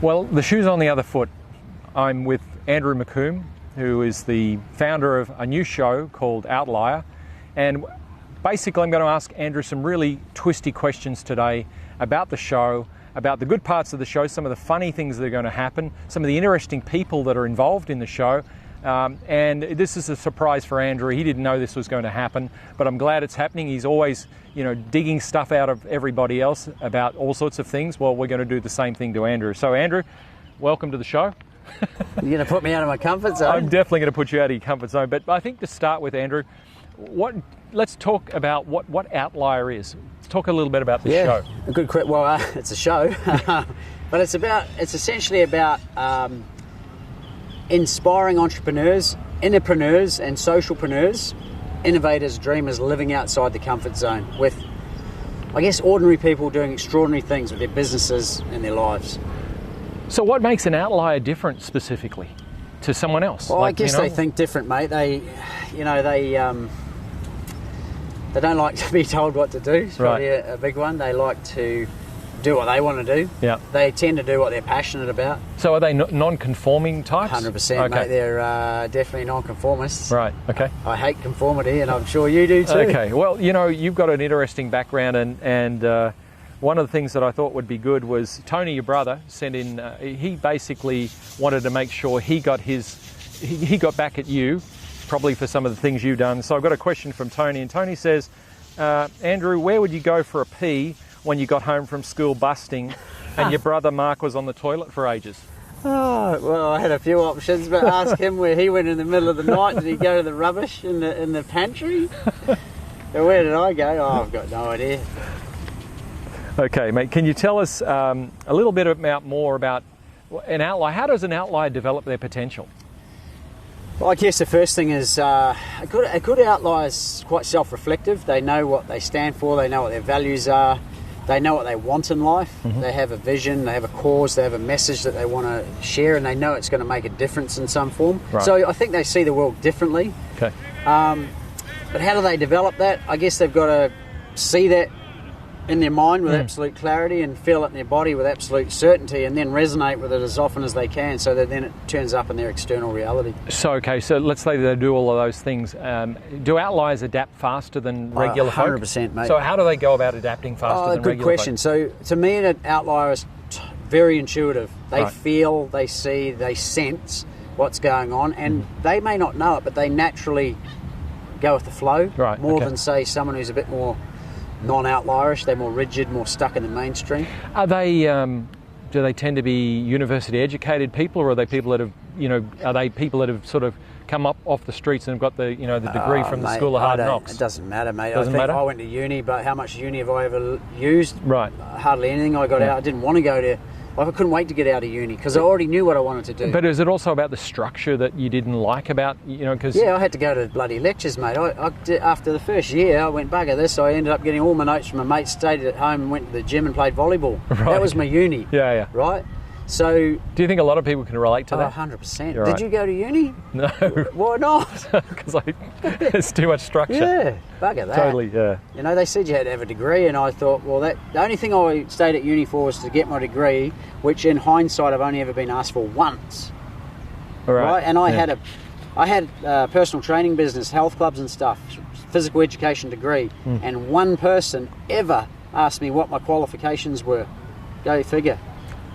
Well, the shoe's on the other foot. I'm with Andrew McCombe, who is the founder of a new show called Outlier. And basically, I'm going to ask Andrew some really twisty questions today about the show, about the good parts of the show, some of the funny things that are going to happen, some of the interesting people that are involved in the show. And this is a surprise for Andrew. He didn't know this was going to happen, but I'm glad it's happening. He's always, digging stuff out of everybody else about all sorts of things. Well, we're going to do the same thing to Andrew. So Andrew, welcome to the show. You're going to put me out of my comfort zone? I'm definitely going to put you out of your comfort zone. But I think to start with, Andrew, let's talk about what Outlier is. Let's talk a little bit about the show. Good. Well, it's a show, but it's essentially about inspiring entrepreneurs, innerpreneurs, and socialpreneurs, innovators, dreamers living outside the comfort zone with, I guess, ordinary people doing extraordinary things with their businesses and their lives. So what makes an outlier different specifically to someone else? Well, I guess they think different, mate. They don't like to be told what to do. It's probably a big one. They like to do what they want to do. Yeah. They tend to do what they're passionate about. So are they non-conforming types? 100%, mate. They're definitely non-conformists. Right, okay. I hate conformity, and I'm sure you do too. Okay, well, you've got an interesting background, and one of the things that I thought would be good was Tony, your brother, sent in, he basically wanted to make sure he got back at you, probably for some of the things you've done. So I've got a question from Tony, and Tony says, Andrew, where would you go for a pee when you got home from school busting and your brother Mark was on the toilet for ages? Oh, well, I had a few options, but ask him where he went in the middle of the night. Did he go to the rubbish in the pantry? Or where did I go? Oh, I've got no idea. Okay, mate, can you tell us a little bit more about an outlier? How does an outlier develop their potential? Well, I guess the first thing is a good outlier is quite self-reflective. They know what they stand for, they know what their values are, they know what they want in life. Mm-hmm. They have a vision, they have a cause, they have a message that they want to share, and they know it's going to make a difference in some form. Right. So I think they see the world differently. Okay. But how do they develop that? I guess they've got to see that in their mind with absolute clarity and feel it in their body with absolute certainty, and then resonate with it as often as they can, so that then it turns up in their external reality. So let's say they do all of those things. Do outliers adapt faster than regular folk? 100%, mate. So how do they go about adapting faster than regular folk? Good question. So to me, an outlier is very intuitive. They feel, they see, they sense what's going on, and they may not know it, but they naturally go with the flow more than, say, someone who's a bit more non-outlierish. They're more rigid, more stuck in the mainstream. Are they? Do they tend to be university educated people, or are they people that have, sort of come up off the streets and have got the degree from the School of Hard Knocks? It doesn't matter, mate. Doesn't matter? I went to uni, but how much uni have I ever used? Right. Hardly anything. I got out. I didn't want to go there. I couldn't wait to get out of uni because I already knew what I wanted to do. But is it also about the structure that you didn't like about, because... Yeah, I had to go to bloody lectures, mate. After the first year, I went, bugger this. I ended up getting all my notes from my mates, stayed at home and went to the gym and played volleyball. Right. That was my uni. Yeah. Right? So... Do you think a lot of people can relate to that? 100%. Right. Did you go to uni? No. Why not? Because there's too much structure. Yeah, bugger that. Totally, yeah. They said you had to have a degree, and I thought, well, the only thing I stayed at uni for was to get my degree, which in hindsight I've only ever been asked for once. Right? And I had a personal training business, health clubs and stuff, physical education degree, and one person ever asked me what my qualifications were. Go figure.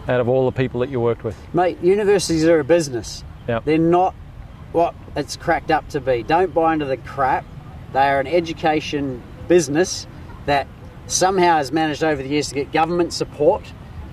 Out of all the people that you worked with? Mate, universities are a business. Yep. They're not what it's cracked up to be. Don't buy into the crap. They are an education business that somehow has managed over the years to get government support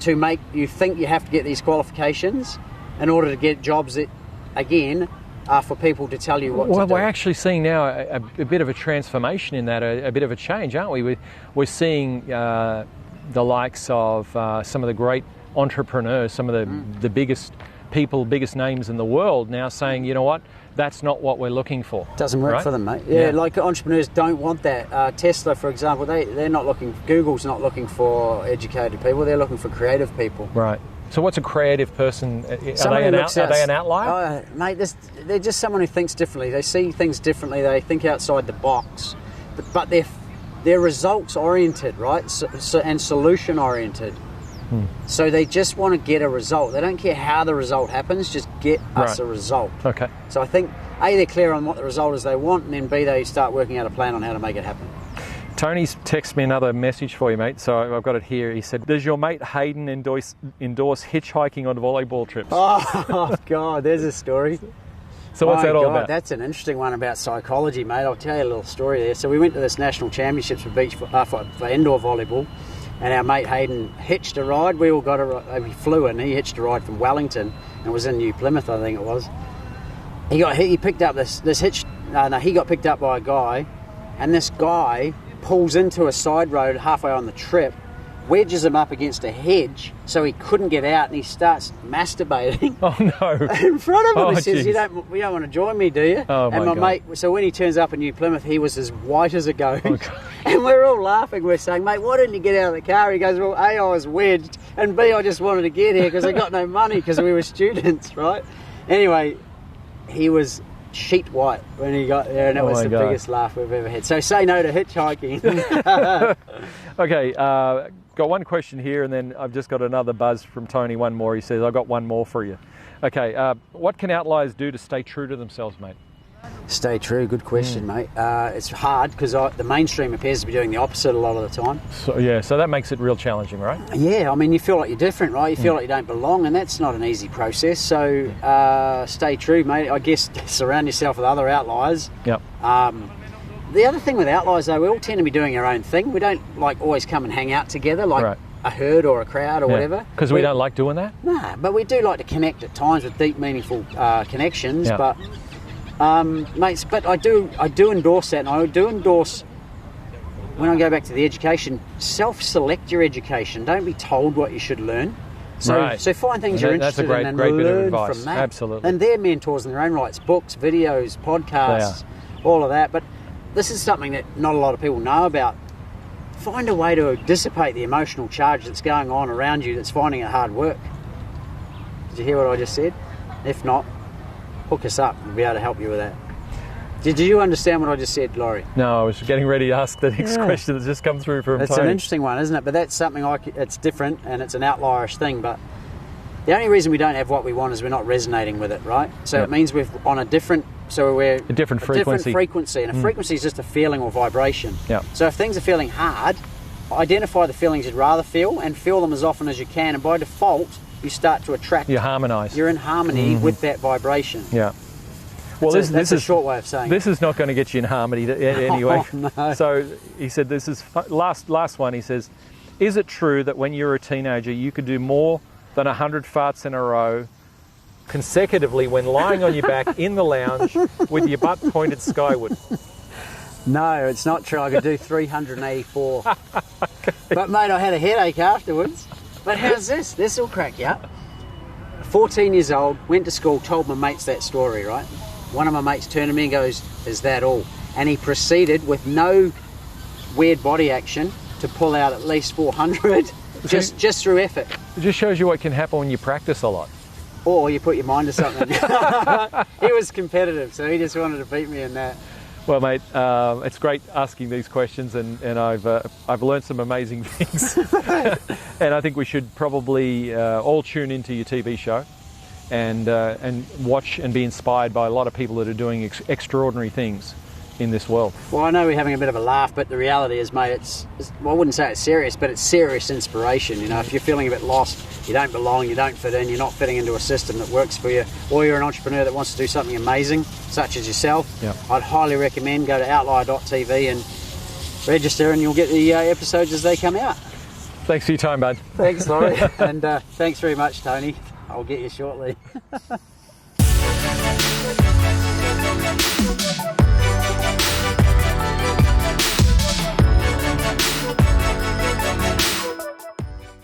to make you think you have to get these qualifications in order to get jobs that, again, are for people to tell you what to do. Well, we're actually seeing now a bit of a transformation in that, a bit of a change, aren't we? We're seeing the likes of some of the great entrepreneurs, some of the biggest people, biggest names in the world now saying, you know what, that's not what we're looking for. Doesn't work for them, mate. Yeah, like entrepreneurs don't want that. Tesla, for example, they're not looking, Google's not looking for educated people, they're looking for creative people. Right. So what's a creative person? Are they an outlier? Mate, they're just someone who thinks differently. They see things differently, they think outside the box. but they're results oriented, right? And solution oriented. So they just want to get a result. They don't care how the result happens, just get us a result. Okay. So I think A, they're clear on what the result is they want, and then B, they start working out a plan on how to make it happen. Tony's texted me another message for you, mate, so I've got it here. He said, does your mate Hayden endorse hitchhiking on volleyball trips? Oh God, there's a story. So what's that all about? That's an interesting one about psychology, mate. I'll tell you a little story there. So we went to this national championships for indoor volleyball, and our mate Hayden hitched a ride. We all got we flew in. He hitched a ride from Wellington and was in New Plymouth, I think it was. He picked up this hitch. He got picked up by a guy, and this guy pulls into a side road halfway on the trip, wedges him up against a hedge so he couldn't get out, and he starts masturbating. Oh no! In front of him, he says, "You don't want to join me, do you?" Oh and my God. mate. So when he turns up in New Plymouth, he was as white as a ghost, Oh, and we're all laughing. We're saying, "Mate, why didn't you get out of the car?" He goes, "Well, A, I was wedged, and B, I just wanted to get here because I got no money because we were students, right?" Anyway, he was sheet white when he got there, and it was the biggest laugh we've ever had. So say no to hitchhiking. Okay, got one question here, and then I've just got another buzz from Tony, one more. He says, I've got one more for you. Okay, what can Outliers do to stay true to themselves, mate? Stay true, good question, mate. It's hard because the mainstream appears to be doing the opposite a lot of the time. So that makes it real challenging, right? Yeah, I mean, you feel like you're different, right? You feel like you don't belong, and that's not an easy process. So stay true, mate. I guess surround yourself with other outliers. Yep. The other thing with outliers, though, we all tend to be doing our own thing. We don't always come and hang out together like a herd or a crowd or whatever. Because we don't like doing that? Nah, but we do like to connect at times with deep, meaningful connections. Yep. But mates, but I do endorse that, and I do endorse, when I go back to the education, self-select your education. Don't be told what you should learn. So find things you're interested in and learn from that. Absolutely. And they're mentors in their own rights, books, videos, podcasts, all of that. But this is something that not a lot of people know about. Find a way to dissipate the emotional charge that's going on around you that's finding it hard work. Did you hear what I just said? If not, hook us up. We'll be able to help you with that. Did you understand what I just said, Laurie? No, I was getting ready to ask the next question that's just come through from Tony. It's an interesting one, isn't it? But that's something it's different, and it's an outlierish thing. But the only reason we don't have what we want is we're not resonating with it, right? So it means we're on a different frequency, and a frequency is just a feeling or vibration. Yeah. So if things are feeling hard, identify the feelings you'd rather feel and feel them as often as you can, and by default you start to attract. You harmonise. You're in harmony with that vibration. Yeah. Well, that's a short way of saying this is not going to get you in harmony anyway. Oh, no. So he said, this is last one. He says, is it true that when you were a teenager you could do more than 100 farts in a row consecutively when lying on your back in the lounge with your butt pointed skyward? No, it's not true. I could do 384. But mate, I had a headache afterwards. But how's this? This will crack you up. 14 years old, went to school, told my mates that story, right? One of my mates turned to me and goes, "Is that all?" And he proceeded with no weird body action to pull out at least 400 just through effort. It just shows you what can happen when you practice a lot. Or you put your mind to something. He was competitive, so he just wanted to beat me in that. Well, mate, it's great asking these questions, and I've learned some amazing things. And I think we should probably all tune into your TV show and watch and be inspired by a lot of people that are doing extraordinary things in this world. Well, I know we're having a bit of a laugh, but the reality is, mate, I wouldn't say it's serious, but it's serious inspiration. You know, if you're feeling a bit lost, you don't belong, you don't fit in, you're not fitting into a system that works for you, or you're an entrepreneur that wants to do something amazing, such as yourself, I'd highly recommend go to outlier.tv and register, and you'll get the episodes as they come out. Thanks for your time, bud. Thanks, Laurie. And thanks very much, Tony. I'll get you shortly.